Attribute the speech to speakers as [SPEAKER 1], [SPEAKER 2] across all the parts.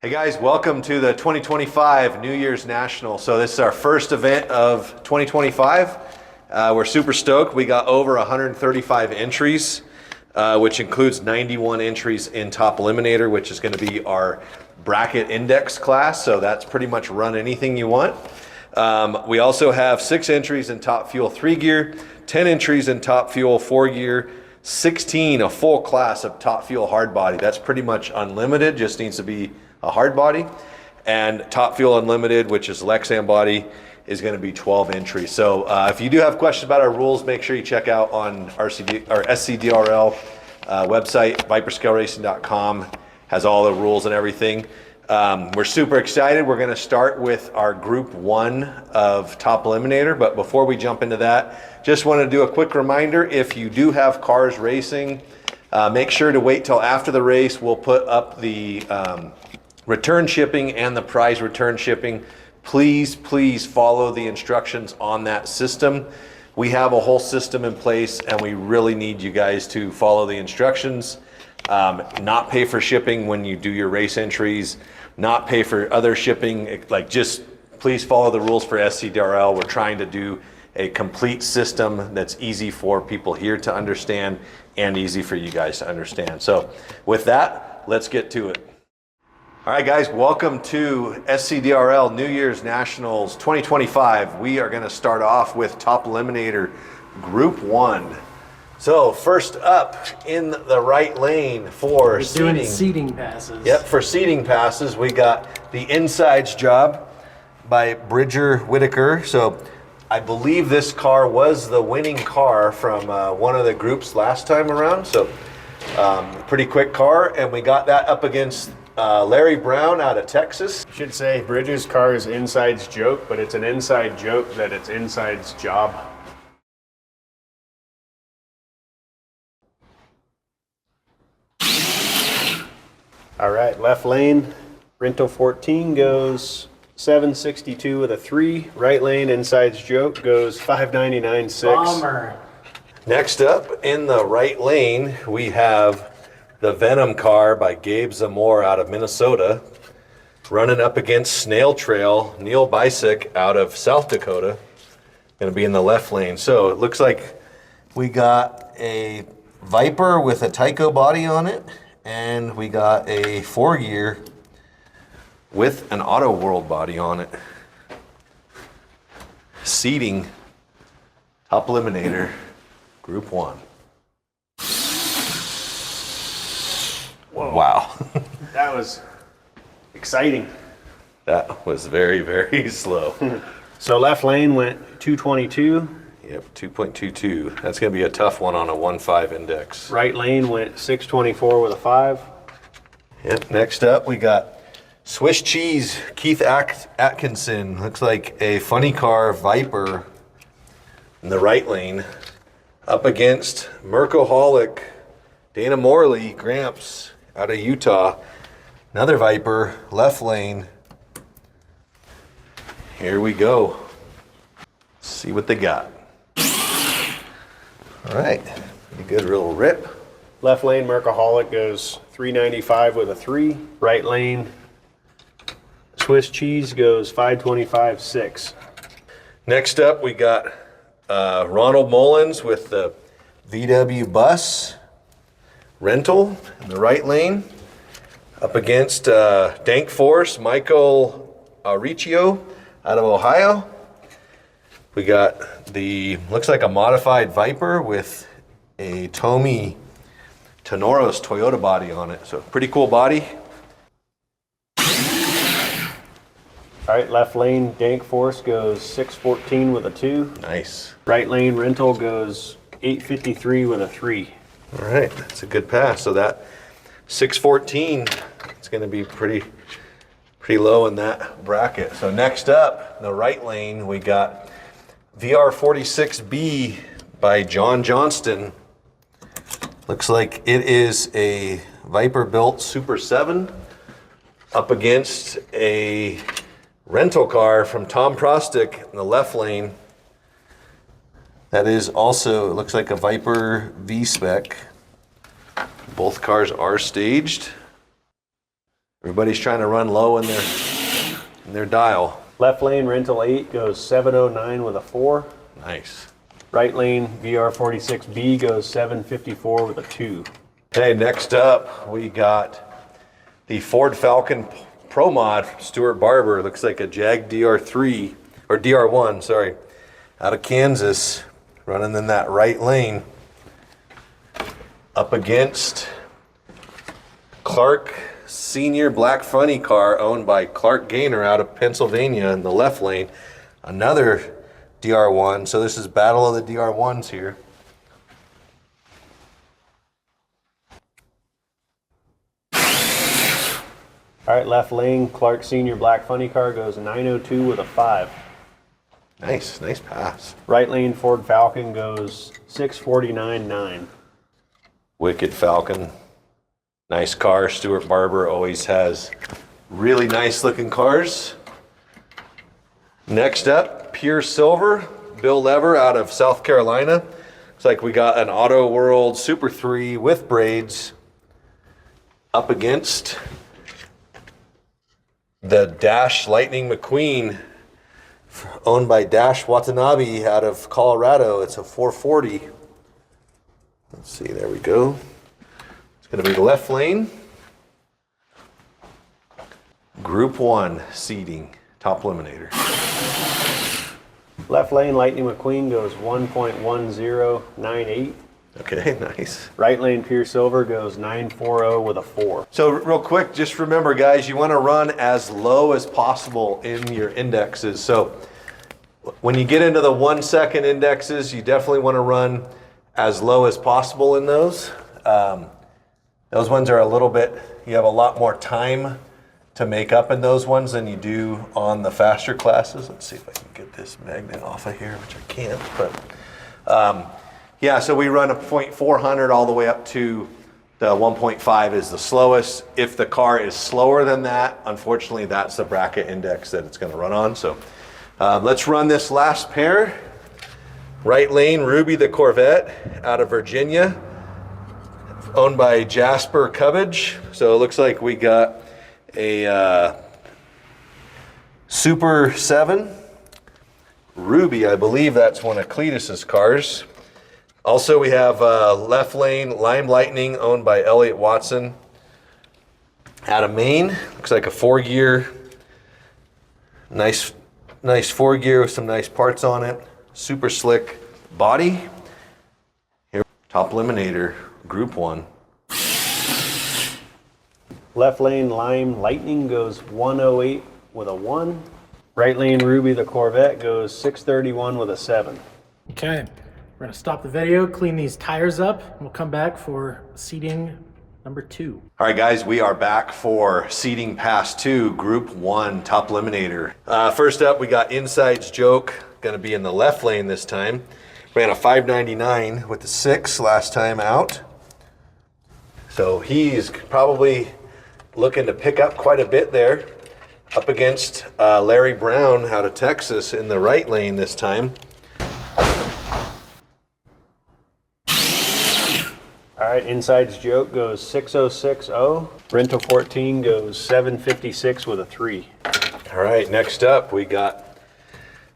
[SPEAKER 1] Hey guys, welcome to the 2025 New Year's National. So this is our first event of 2025. We're super stoked. We got over 135 entries, which includes 91 entries in Top Eliminator, which is going to be our bracket index class. So that's pretty much run anything you want. We also have 6 entries in Top Fuel 3 gear, 10 entries in Top Fuel 4 gear, 16 a full class of Top Fuel hard body. That's pretty much unlimited, just needs to be a hard body. And Top Fuel Unlimited, which is Lexan body, is going to be 12 entries. So if you do have questions about our rules, make sure you check out on SCDRL website, viperscaleRacing.com, has all the rules and everything. We're super excited. We're going to start with our group 1 of Top Eliminator, but before we jump into that, just want to do a quick reminder. If you do have cars racing, make sure to wait till after the race. We'll put up the return shipping and the prize return shipping. Please follow the instructions on that system. We have a whole system in place and we really need you guys to follow the instructions. Not pay for shipping when you do your race entries, not pay for other shipping, like just please follow the rules for SCDRL. We're trying to do a complete system that's easy for people here to understand and easy for you guys to understand. So with that, let's get to it. All right, guys, welcome to SCDRL New Year's Nationals 2025. We are going to start off with Top Eliminator Group 1. So first up in the right lane for
[SPEAKER 2] seating passes.
[SPEAKER 1] Yep, for seating passes, we got the Insides Job by Bridger Whitaker. So I believe this car was the winning car from one of the groups last time around. So pretty quick car, and we got that up against Larry Brown out of Texas.
[SPEAKER 3] Should say Bridger's car is Inside's joke, but it's an inside joke that it's Inside's job. All right, left lane, Rental 14 goes 762 with a 3. Right lane, Inside's joke goes 599.6.
[SPEAKER 2] Bomber.
[SPEAKER 1] Next up in the right lane, we have the Venom car by Gabe Zamor out of Minnesota, running up against Snail Trail, Neil Bicek out of South Dakota, going to be in the left lane. So it looks like we got a Viper with a Tyco body on it, and we got a 4 gear with an Auto World body on it. Seating Top Eliminator Group 1.
[SPEAKER 3] Whoa.
[SPEAKER 1] Wow.
[SPEAKER 3] That was exciting.
[SPEAKER 1] That was very, very slow.
[SPEAKER 3] So left lane went 222.
[SPEAKER 1] Yep, 2.22. That's going to be a tough one on a 1.5 index.
[SPEAKER 3] Right lane went 624 with a 5.
[SPEAKER 1] Yep, next up we got Swiss Cheese, Keith Atkinson. Looks like a funny car Viper in the right lane. Up against Mercoholic, Dana Morley, Gramps out of Utah. Another Viper, left lane. Here we go. Let's see what they got. All right, pretty good little rip.
[SPEAKER 3] Left lane, Mercoholic goes 395 with a 3. Right lane, Swiss Cheese goes 525.6.
[SPEAKER 1] Next up, we got Ronald Mullins with the VW Bus Rental in the right lane. Up against Dank Force, Michael Auricchio out of Ohio. We got the, looks like a modified Viper with a Tomy Tenoros Toyota body on it. So pretty cool body.
[SPEAKER 3] All right, left lane, Dank Force goes 614 with a 2.
[SPEAKER 1] Nice.
[SPEAKER 3] Right lane, Rental goes 853 with a 3.
[SPEAKER 1] All right, that's a good pass. So that 614, it's going to be pretty low in that bracket. So next up, in the right lane, we got VR46B by Johnston. Looks like it is a Viper built Super 7 up against a rental car from Tom Protsik in the left lane. That is also, it looks like a Viper V-Spec. Both cars are staged. Everybody's trying to run low in their dial.
[SPEAKER 3] Left lane, rental 8 goes 709 with a 4.
[SPEAKER 1] Nice.
[SPEAKER 3] Right lane, VR46B goes 754 with a 2.
[SPEAKER 1] Okay, next up, we got the Ford Falcon Pro Mod, Stuart Barber. Looks like a Jag DR3, or DR1, sorry, out of Kansas, running in that right lane. Up against Clark Senior Black Funny car owned by Clark Gaynor out of Pennsylvania in the left lane. Another DR1, so this is battle of the DR1s here.
[SPEAKER 3] All right, left lane, Clark Senior Black Funny car goes 902 with a 5.
[SPEAKER 1] Nice pass.
[SPEAKER 3] Right lane, Ford Falcon goes 649.9.
[SPEAKER 1] Wicked Falcon. Nice car. Stuart Barber always has really nice looking cars. Next up, Pure Silver, Bill Lever out of South Carolina. Looks like we got an Auto World Super 3 with braids up against the Dash Lightning McQueen owned by Dash Watanabe out of Colorado. It's a 440. Let's see, there we go. It's going to be the left lane. Group 1 seating, top eliminator.
[SPEAKER 3] Left lane, Lightning McQueen goes 1.1098.
[SPEAKER 1] Okay, nice.
[SPEAKER 3] Right lane, Pure Silver goes 940 with a 4.
[SPEAKER 1] So real quick, just remember guys, you want to run as low as possible in your indexes. So when you get into the 1 second indexes, you definitely want to run as low as possible in those. Those ones are a little bit, you have a lot more time to make up in those ones than you do on the faster classes. Let's see if I can get this magnet off of here, which I can't, but yeah, so we run a 0.400 all the way up to the 1.5 is the slowest. If the car is slower than that, unfortunately, that's the bracket index that it's gonna run on. So let's run this last pair. Right lane, Ruby the Corvette out of Virginia, owned by Jasper Cubbage. So it looks like we got a Super 7. Ruby, I believe that's one of Cletus's cars. Also, we have left lane, Lime Lightning, owned by Elliot Watson out of Maine. Looks like a 4-gear, nice 4-gear with some nice parts on it. Super slick body. Here, top eliminator, Group 1.
[SPEAKER 3] Left lane, Lime Lightning goes 108 with a 1. Right lane, Ruby the Corvette goes 631 with a 7.
[SPEAKER 2] Okay, we're gonna stop the video, clean these tires up, and we'll come back for seating number 2.
[SPEAKER 1] All right, guys, we are back for seating pass 2, Group 1, top eliminator. First up, we got Inside's Joke, gonna be in the left lane this time. Ran a 599 with the 6 last time out. So he's probably looking to pick up quite a bit there. Up against Larry Brown out of Texas in the right lane this time.
[SPEAKER 3] All right, Inside's Joke goes 6060. Rental 14 goes 756 with a 3.
[SPEAKER 1] All right, next up we got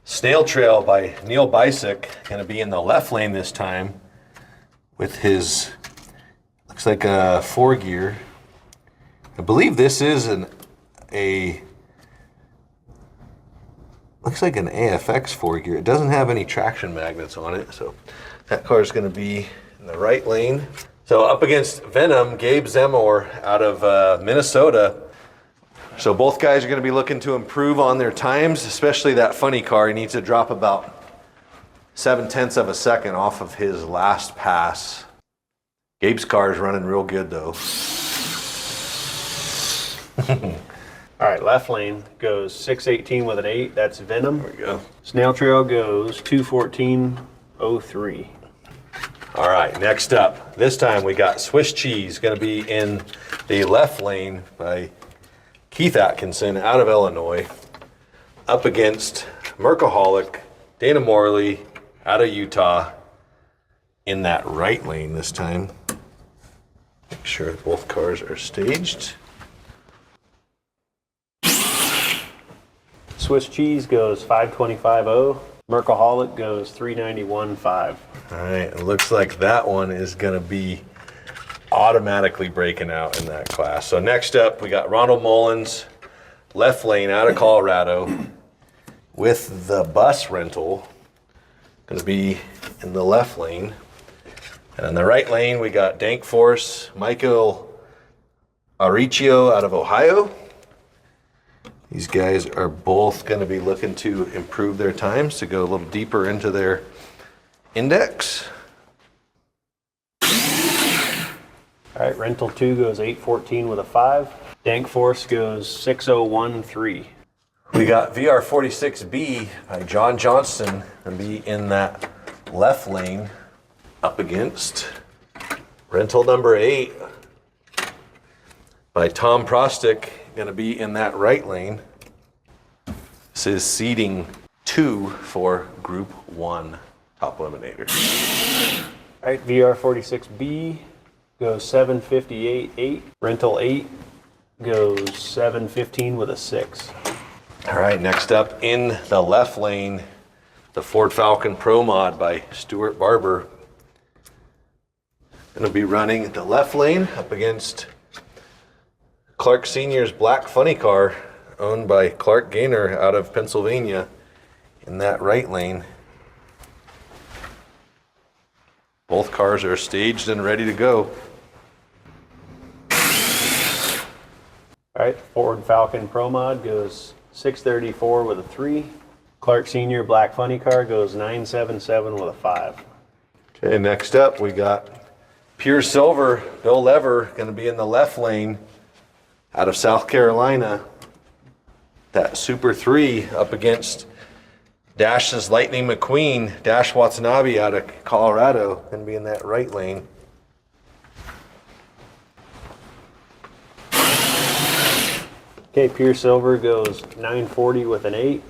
[SPEAKER 1] Snail Trail by Neil Bicek, gonna be in the left lane this time with his, looks like a 4-gear. I believe this is looks like an AFX 4-gear. It doesn't have any traction magnets on it, so that car is gonna be in the right lane. So up against Venom, Gabe Zamor out of Minnesota. So both guys are gonna be looking to improve on their times, especially that funny car. He needs to drop about 0.7 of a second off of his last pass. Gabe's car is running real good though.
[SPEAKER 3] All right, left lane goes 618 with an 8. That's Venom.
[SPEAKER 1] There we go.
[SPEAKER 3] Snail Trail goes 214.03.
[SPEAKER 1] All right, next up, this time we got Swiss Cheese, gonna be in the left lane by Keith Atkinson out of Illinois, up against Mercaholic, Dana Morley out of Utah in that right lane this time. Make sure both cars are staged.
[SPEAKER 3] Swiss Cheese goes 525.0. Mercaholic goes 391.5.
[SPEAKER 1] All right, it looks like that one is gonna be automatically breaking out in that class. So next up, we got Ronald Mullins, left lane out of Colorado with the bus rental. Gonna be in the left lane. And in the right lane, we got Dank Force, Michael Auricchio out of Ohio. These guys are both gonna be looking to improve their times to go a little deeper into their index.
[SPEAKER 3] All right, Rental 2 goes 814 with a 5. Dank Force goes 601.3.
[SPEAKER 1] We got VR46B by Johnston gonna be in that left lane up against rental number 8 by Tom Protsik, gonna be in that right lane. This is seeding 2 for Group 1 top eliminator.
[SPEAKER 3] All right, VR46B goes 758.8. Rental 8 goes 715 with a 6.
[SPEAKER 1] All right, next up in the left lane, the Ford Falcon Pro Mod by Stuart Barber. Gonna be running the left lane up against Clark Sr.'s black funny car, owned by Clark Gaynor out of Pennsylvania, in that right lane. Both cars are staged and ready to go.
[SPEAKER 3] All right, Ford Falcon Pro Mod goes 634 with a 3. Clark Sr. Black Funny Car goes 977 with a 5.
[SPEAKER 1] Okay, next up we got Pure Silver, Bill Lever, gonna be in the left lane out of South Carolina. That Super 3 up against Dash's Lightning McQueen, Dash Watanabe out of Colorado, gonna be in that right lane.
[SPEAKER 3] Okay, Pure Silver goes 940 with an 8.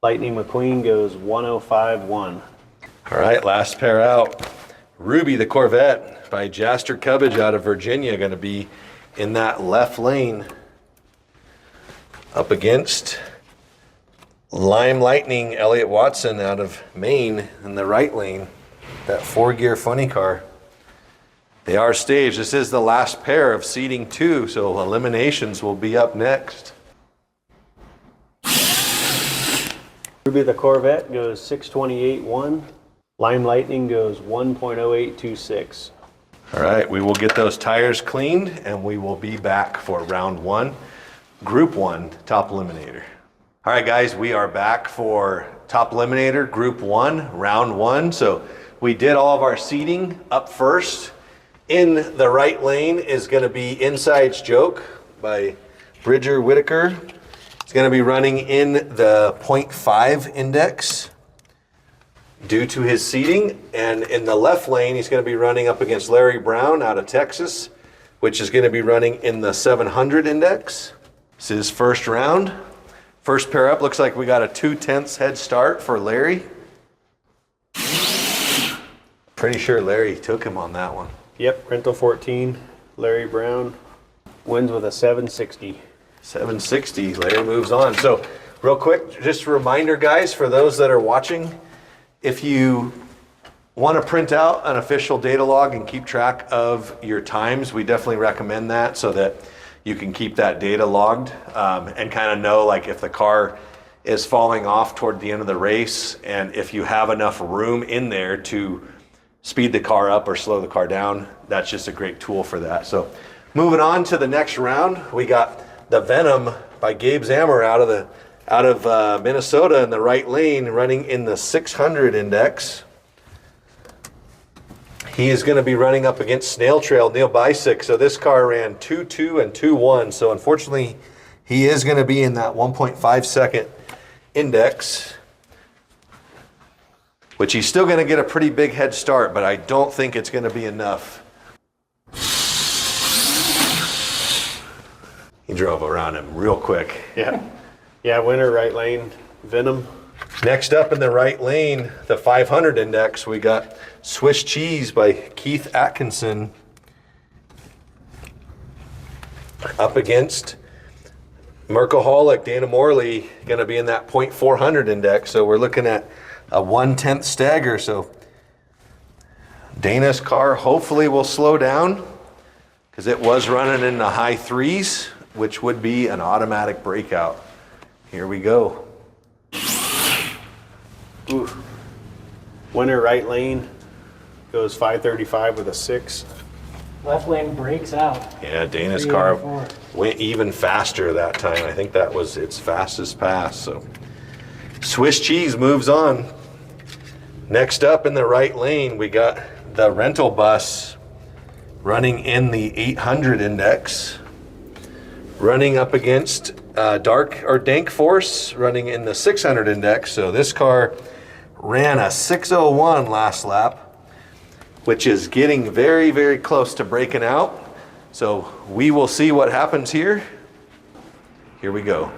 [SPEAKER 3] Lightning McQueen goes 105.1.
[SPEAKER 1] All right, last pair out. Ruby the Corvette by Jasper Cubbage out of Virginia, gonna be in that left lane up against Lime Lightning Elliot Watson out of Maine in the right lane, that 4-gear funny car. They are staged. This is the last pair of seeding 2, so eliminations will be up next.
[SPEAKER 3] Ruby the Corvette goes 628.1. Lime Lightning goes 1.0826.
[SPEAKER 1] All right, we will get those tires cleaned and we will be back for round 1, Group 1 top eliminator. All right, guys, we are back for top eliminator, Group 1, round 1. So we did all of our seeding up first. In the right lane is going to be Inside's Joke by Bridger Whitaker. He's going to be running in the 0.5 index due to his seeding. And in the left lane, he's going to be running up against Larry Brown out of Texas, which is going to be running in the 700 index. This is first round. First pair up, looks like we got a 2/10 head start for Larry. Pretty sure Larry took him on that one.
[SPEAKER 3] Yep, Rental 14, Larry Brown wins with a 760.
[SPEAKER 1] 760, Larry moves on. So real quick, just a reminder, guys, for those that are watching, if you want to print out an official data log and keep track of your times, we definitely recommend that so that you can keep that data logged and kind of know like if the car is falling off toward the end of the race and if you have enough room in there to speed the car up or slow the car down, that's just a great tool for that. So moving on to the next round, we got the Venom by Gabe Zamor out of Minnesota in the right lane, running in the 600 index. He is going to be running up against Snail Trail, Neil Bicek. So this car ran 2.2 and 2.1. So unfortunately, he is going to be in that 1.5 second index, which he's still going to get a pretty big head start, but I don't think it's going to be enough. He drove around him real quick.
[SPEAKER 3] Yeah, winner, right lane, Venom.
[SPEAKER 1] Next up in the right lane, the 500 index, we got Swiss Cheese by Keith Atkinson up against Mercoholic Dana Morley going to be in that .400 index. So we're looking at a 1/10 stagger. So Dana's car hopefully will slow down because it was running in the high 3s, which would be an automatic breakout. Here we go.
[SPEAKER 3] Ooh. Winner right lane goes 535 with a 6.
[SPEAKER 2] Left lane breaks out.
[SPEAKER 1] Yeah, Dana's car
[SPEAKER 2] 384.
[SPEAKER 1] went even faster that time. I think that was its fastest pass. So Swiss cheese moves on. Next up in the right lane, we got the rental bus running in the 800 index, running up against Dank Force running in the 600 index. So this car ran a 6:01 last lap, which is getting very, very close to breaking out. So we will see what happens here. Here we go.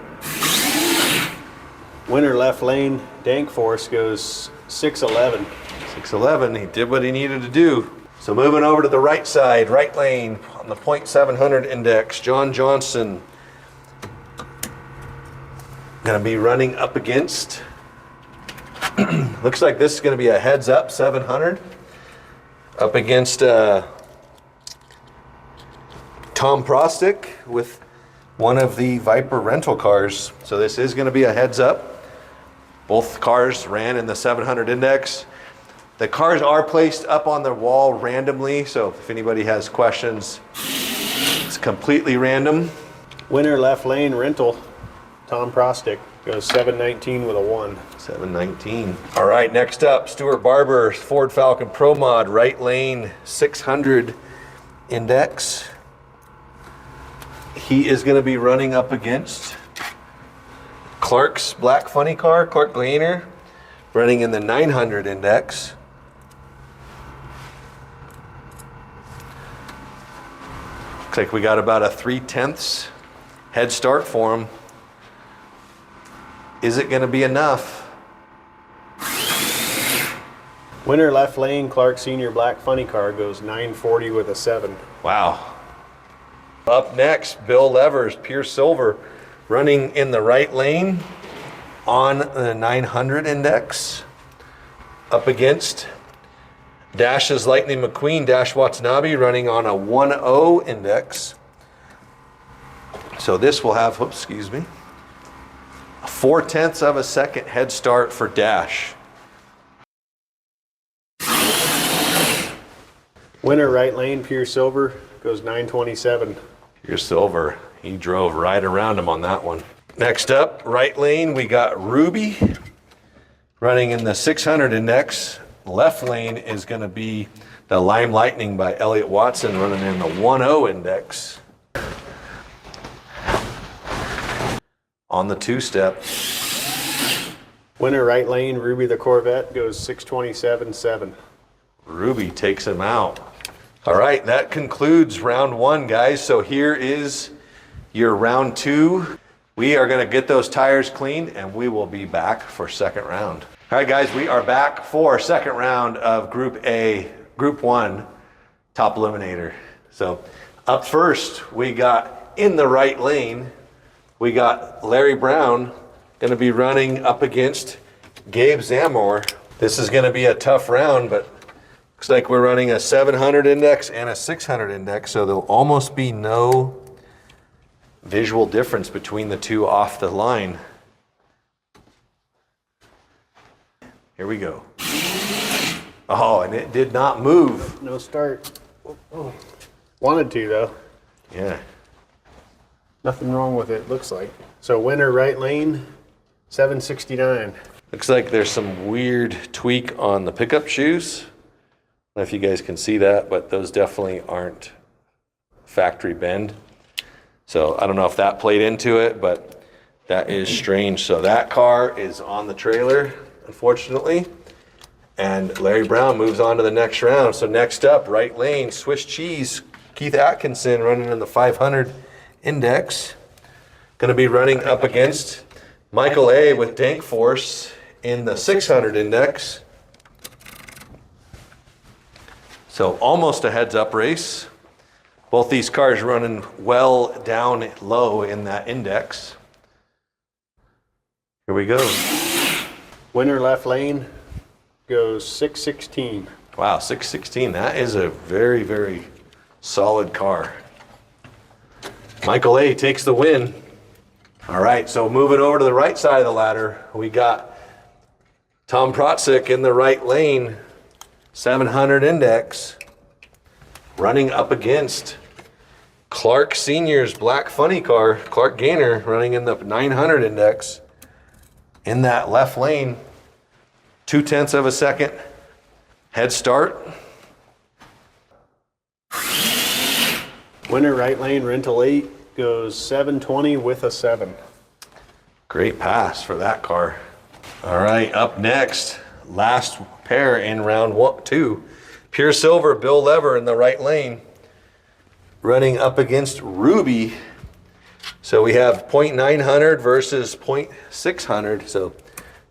[SPEAKER 3] Winner left lane, Dank Force goes 6:11.
[SPEAKER 1] 6:11, he did what he needed to do. So moving over to the right side, right lane on the .700 index, Johnston gonna be running up against, looks like this is gonna be a heads up 700, up against Tom Protsik with one of the Viper rental cars. So this is gonna be a heads up. Both cars ran in the 700 index. The cars are placed up on the wall randomly, so if anybody has questions, it's completely random.
[SPEAKER 3] Winner left lane rental, Tom Protsik goes 719 with a 1.
[SPEAKER 1] 719. All right, next up, Stuart Barber, Ford Falcon Pro Mod, right lane 600 index. He is going to be running up against Clark's black funny car, Clark Gaynor, running in the 900 index. Looks like we got about a 3/10 head start for him. Is it going to be enough?
[SPEAKER 3] Winner left lane, Clark Senior black funny car goes 940 with a 7.
[SPEAKER 1] Wow. Up next, Bill Levers, Pure Silver, running in the right lane on the 900 index, up against Dash's Lightning McQueen, Dash Watanabe, running on a 1.0 index. So this will have, whoops, excuse me, a 4/10 of a second head start for Dash.
[SPEAKER 3] Winner right lane, Pure Silver goes 927.
[SPEAKER 1] Pure Silver, he drove right around him on that one. Next up, right lane, we got Ruby running in the 600 index. Left lane is going to be the Lime Lightning by Elliot Watson running in the 1.0 index. On the two-step.
[SPEAKER 3] Winner right lane, Ruby the Corvette goes 627.7.
[SPEAKER 1] Ruby takes him out. All right, that concludes round 1, guys. So here is your round 2. We are going to get those tires cleaned and we will be back for second round. All right, guys, we are back for second round of Group A, Group 1, Top Eliminator. So up first, we got in the right lane, we got Larry Brown going to be running up against Gabe Zamor. This is going to be a tough round, but looks like we're running a 700 index and a 600 index, so there'll almost be no visual difference between the two off the line. Here we go. Oh, and it did not move.
[SPEAKER 3] No start. Oh. Wanted to though.
[SPEAKER 1] Yeah.
[SPEAKER 3] Nothing wrong with it, looks like. So winner right lane, 769.
[SPEAKER 1] Looks like there's some weird tweak on the pickup shoes. I don't know if you guys can see that, but those definitely aren't factory bend. So I don't know if that played into it, but that is strange. So that car is on the trailer, unfortunately. And Larry Brown moves on to the next round. So next up, right lane, Swiss cheese, Keith Atkinson running in the 500 index. Going to be running up against Michael A. with Dank Force in the 600 index. So almost a heads-up race. Both these cars running well down low in that index. Here we go.
[SPEAKER 3] Winner left lane goes 616.
[SPEAKER 1] Wow, 616. That is a very, very solid car. Michael A takes the win. All right, so moving over to the right side of the ladder, we got Tom Protsik in the right lane, 700 index, running up against Clark Sr.'s black funny car, Clark Gaynor, running in the 900 index. In that left lane, 0.2 of a second head start.
[SPEAKER 3] Winner right lane, rental 8, goes 720 with a 7.
[SPEAKER 1] Great pass for that car. All right, up next, last pair in round 2. Pure Silver, Bill Lever in the right lane, running up against Ruby. So we have 0.900 versus 0.600. So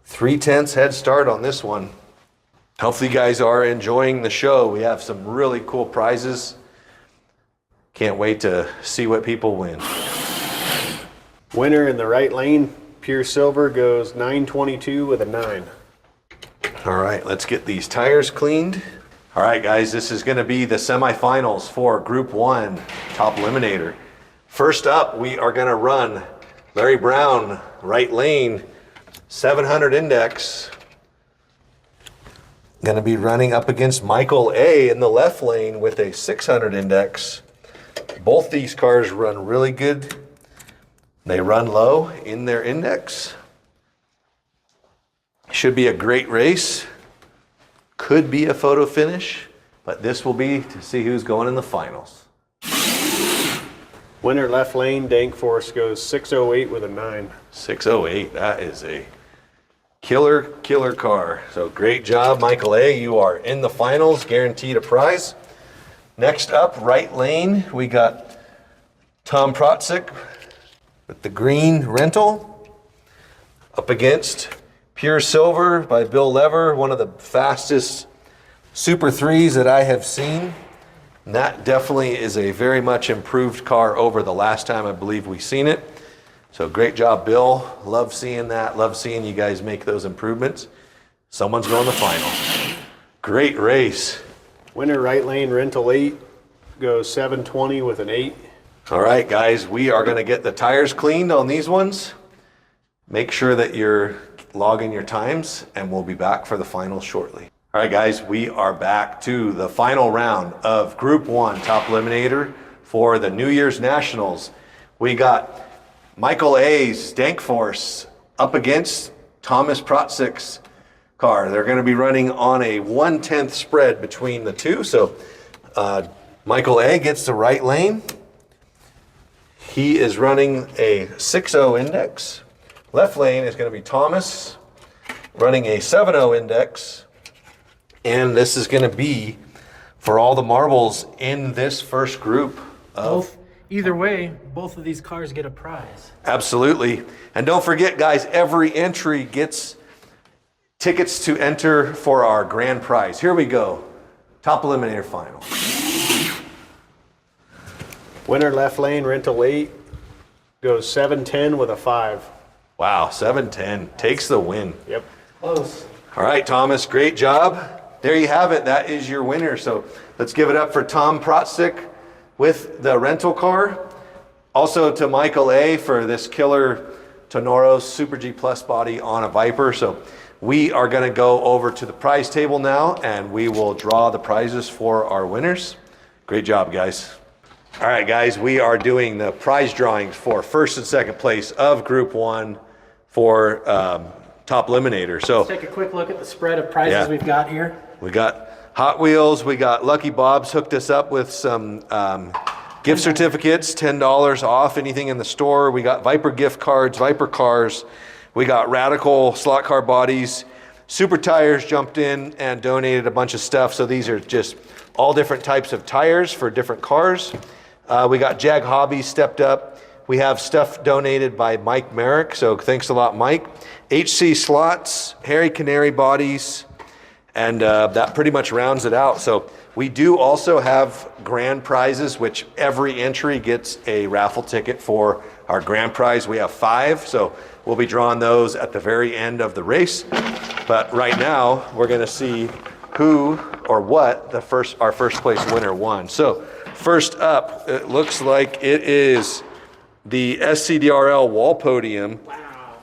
[SPEAKER 1] 0.3 head start on this one. Hopefully you guys are enjoying the show. We have some really cool prizes. Can't wait to see what people win.
[SPEAKER 3] Winner in the right lane, Pure Silver, goes 922 with a 9.
[SPEAKER 1] All right, let's get these tires cleaned. All right, guys, this is going to be the semifinals for Group 1 Top Eliminator. First up, we are going to run Larry Brown, right lane, 700 index. Going to be running up against Michael A in the left lane with a 600 index. Both these cars run really good. They run low in their index. Should be a great race. Could be a photo finish, but this will be to see who's going in the finals.
[SPEAKER 3] Winner left lane, Dankforce, goes 608 with a 9.
[SPEAKER 1] 608, that is a killer car. So great job, Michael A. You are in the finals, guaranteed a prize. Next up, right lane, we got Tom Protsik with the green rental up against Pure Silver by Bill Lever, one of the fastest Super 3s that I have seen. And that definitely is a very much improved car over the last time I believe we've seen it. So great job, Bill. Love seeing that. Love seeing you guys make those improvements. Someone's going to the final. Great race.
[SPEAKER 3] Winner right lane, rental 8, goes 720 with an 8.
[SPEAKER 1] All right, guys, we are going to get the tires cleaned on these ones. Make sure that you're logging your times, and we'll be back for the finals shortly. All right, guys, we are back to the final round of Group 1 Top Eliminator for the New Year's Nationals. We got Michael A's Dankforce up against Thomas Protsik's car. They're going to be running on a 1/10 spread between the two. So Michael A gets the right lane. He is running a 6.0 index. Left lane is going to be Thomas running a 7.0 index. And this is going to be for all the marbles in this first group.
[SPEAKER 2] Either way, both of these cars get a prize.
[SPEAKER 1] Absolutely. And don't forget, guys, every entry gets tickets to enter for our grand prize. Here we go. Top Eliminator final.
[SPEAKER 3] Winner left lane, rental 8, goes 710 with a 5.
[SPEAKER 1] Wow, 710 takes the win.
[SPEAKER 3] Yep.
[SPEAKER 2] Close.
[SPEAKER 1] All right, Thomas, great job. There you have it. That is your winner. So let's give it up for Tom Protsik with the rental car. Also to Michael A for this killer Tonoros Super G Plus body on a Viper. So we are going to go over to the prize table now, and we will draw the prizes for our winners. Great job, guys. All right, guys, we are doing the prize drawings for first and second place of Group 1 for Top Eliminator. So
[SPEAKER 2] Let's take a quick look at the spread of prizes we've got here.
[SPEAKER 1] we got Hot Wheels, we got Lucky Bob's hooked us up with some gift certificates, $10 off anything in the store. We got Viper gift cards, Viper cars. We got Radical slot car bodies. Super Tires jumped in and donated a bunch of stuff. So these are just all different types of tires for different cars. We got Jag Hobbies stepped up. We have stuff donated by Mike Merrick. So thanks a lot, Mike. HC Slots, Harry Canary bodies, And that pretty much rounds it out. So we do also have grand prizes, which every entry gets a raffle ticket for our grand prize. We have 5, so we'll be drawing those at the very end of the race. But right now, we're gonna see who or what our first place winner won. So first up, it looks like it is the SCDRL wall podium.
[SPEAKER 2] Wow.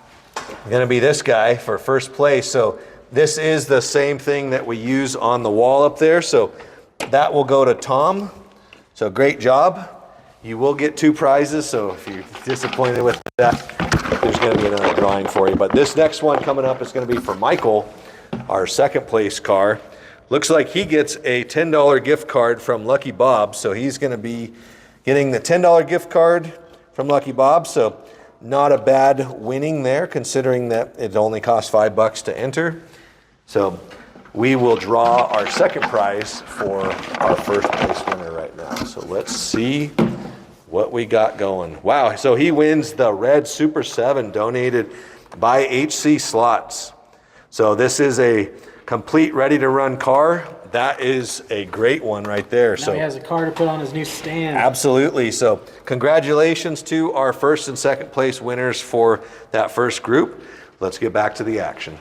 [SPEAKER 1] Gonna be this guy for first place. So this is the same thing that we use on the wall up there. So that will go to Tom. So great job. You will get 2 prizes. So if you're disappointed with that, there's gonna be another drawing for you. But this next one coming up is gonna be for Michael, our second place car. Looks like he gets a $10 gift card from Lucky Bob. So he's gonna be getting the $10 gift card from Lucky Bob. So not a bad winning there, considering that it only costs $5 to enter. So we will draw our second prize for our first place winner right now. So let's see what we got going. Wow, so he wins the red Super 7 donated by HC Slots. So this is a complete ready to run car. That is a great one right there.
[SPEAKER 2] Now he has a car to put on his new stand.
[SPEAKER 1] Absolutely. So congratulations to our first and second place winners for that first group. Let's get back to the action.